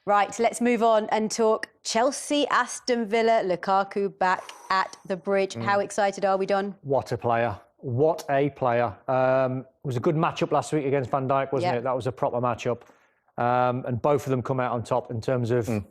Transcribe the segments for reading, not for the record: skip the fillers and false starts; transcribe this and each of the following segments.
Right, let's move on and talk Chelsea, Aston Villa, Lukaku back at the Bridge. How excited are we, Don? What a player. What a player. It was a good matchup last week against Van Dijk, wasn't it? That was a proper matchup. And both of them come out on top in terms of Van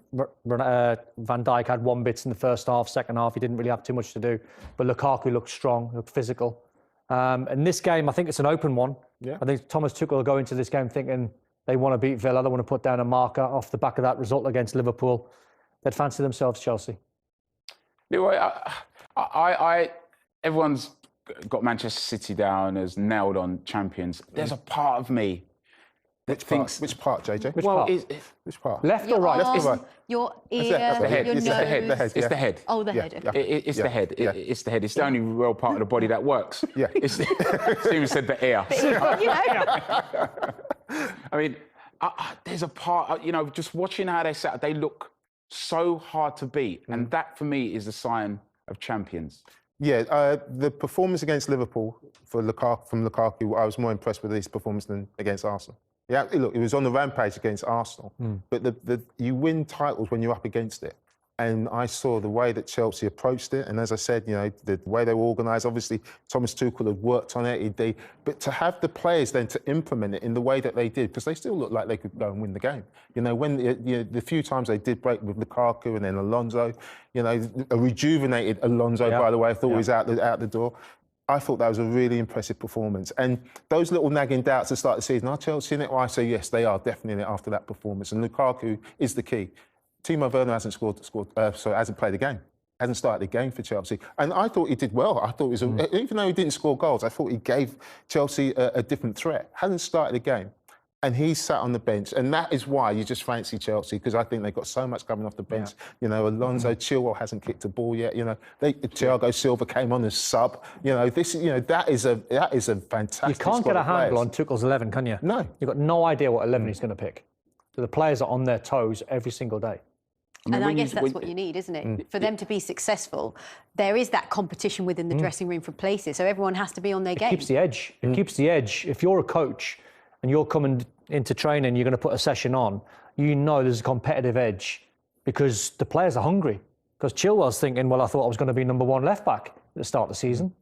Dijk had one bits in the first half, second half, he didn't really have too much to do. But Lukaku looked strong, looked physical. And this game, I think it's an open one. Yeah. I think Thomas Tuchel will go into this game thinking they want to beat Villa, they want to put down a marker off the back of that result against Liverpool. They'd fancy themselves Chelsea. Everyone's got Manchester City down as nailed on champions. There's a part of me that thinks... Which part, JJ? Which part? Left or right? Arm, Left or right? Your ear, That's the head. your It's nose. the head. It's the head. Oh, the head. Okay. It's the head. It's the head. It's the only real part of the body that works. Yeah. Stephen said the ear. You know. I mean, there's a part, just watching how they set, they look so hard to beat. And that, for me, is a sign of champions. Yeah, the performance against Liverpool from Lukaku, I was more impressed with his performance than against Arsenal. Yeah, look, it was on the rampage against Arsenal, but you win titles when you're up against it. And I saw the way that Chelsea approached it, and as I said, the way they were organised. Obviously, Thomas Tuchel had worked on it. But to have the players then to implement it in the way that they did, because they still looked like they could go and win the game. When the few times they did break with Lukaku and then Alonso, a rejuvenated Alonso, by the way, I thought he was out the door. I thought that was a really impressive performance. And those little nagging doubts at the start of the season, are Chelsea in it? Well, I say yes, they are definitely in it after that performance. And Lukaku is the key. Timo Werner hasn't hasn't played a game, hasn't started a game for Chelsea. And I thought he did well. I thought even though he didn't score goals, I thought he gave Chelsea a different threat. Hasn't started a game. And he sat on the bench. And that is why you just fancy Chelsea, because I think they've got so much coming off the bench. Alonso, Chilwell hasn't kicked a ball yet. Thiago Silva came on as sub. That is a fantastic. You can't get a handle on Tuchel's 11, can you? No. You've got no idea what 11 he's going to pick. So the players are on their toes every single day. And I guess that's what you need, isn't it? For them to be successful, there is that competition within the dressing room for places. So everyone has to be on their game. It keeps the edge. It keeps the edge. If you're a coach and you're coming into training, you're going to put a session on, there's a competitive edge because the players are hungry. Because Chilwell's thinking, well, I thought I was going to be number one left back at the start of the season.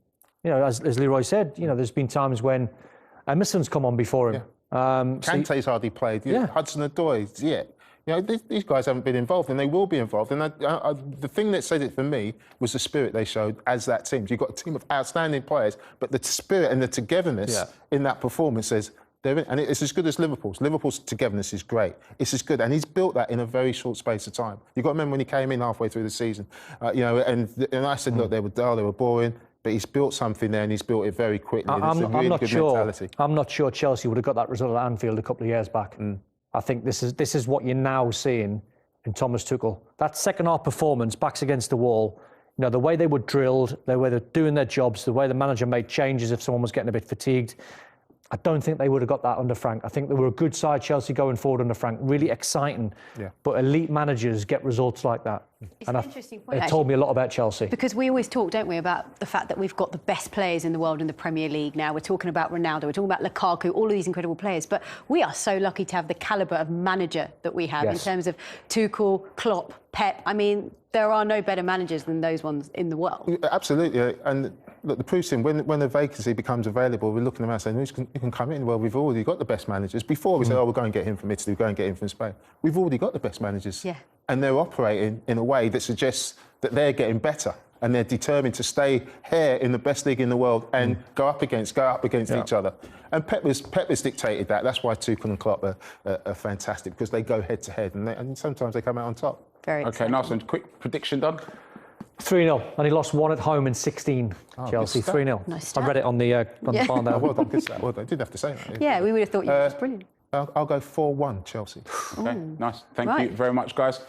As Leroy said, there's been times when Emerson's come on before him. Kante's hardly played. Hudson-Odoi, these guys haven't been involved, and they will be involved. And the thing that said it for me was the spirit they showed as that team. You've got a team of outstanding players, but the spirit and the togetherness in that performance says they're in, and it's as good as Liverpool's. Liverpool's togetherness is great. It's as good, and he's built that in a very short space of time. You've got to remember when he came in halfway through the season, and I said, look, they were dull, they were boring. But he's built something there, and he's built it very quickly. It's a really good mentality. I'm not sure Chelsea would have got that result at Anfield a couple of years back. I think this is what you're now seeing in Thomas Tuchel. That second half performance, backs against the wall, the way they were drilled, the way they're doing their jobs, the way the manager made changes if someone was getting a bit fatigued. I don't think they would have got that under Frank. I think they were a good side, Chelsea, going forward under Frank. Really exciting. Yeah. But elite managers get results like that. It's an interesting point. It told me a lot about Chelsea. Because we always talk, don't we, about the fact that we've got the best players in the world in the Premier League now. We're talking about Ronaldo, we're talking about Lukaku, all of these incredible players. But we are so lucky to have the calibre of manager that we have in terms of Tuchel, Klopp, Pep. I mean, there are no better managers than those ones in the world. Absolutely. And look, the proof's in when a vacancy becomes available, we're looking around saying, who can come in? Well, we've already got the best managers. Before we said, we'll go and get him from Italy, we'll go and get him from Spain. We've already got the best managers. Yeah. And they're operating in a way that suggests that they're getting better and they're determined to stay here in the best league in the world and go up against each other. And Pep has dictated that. That's why Tuchel and Klopp are fantastic, because they go head to head and sometimes they come out on top. Very exciting. Okay, nice one. Quick prediction, Don. 3-0. And he lost one at home in 16. Chelsea, 3-0. Nice I read it on the barn there. Well done, good stat. Well done. Didn't have to say that. Yeah, we would have thought you were just brilliant. I'll go 4-1 Chelsea. Okay, nice. Thank you very much, guys.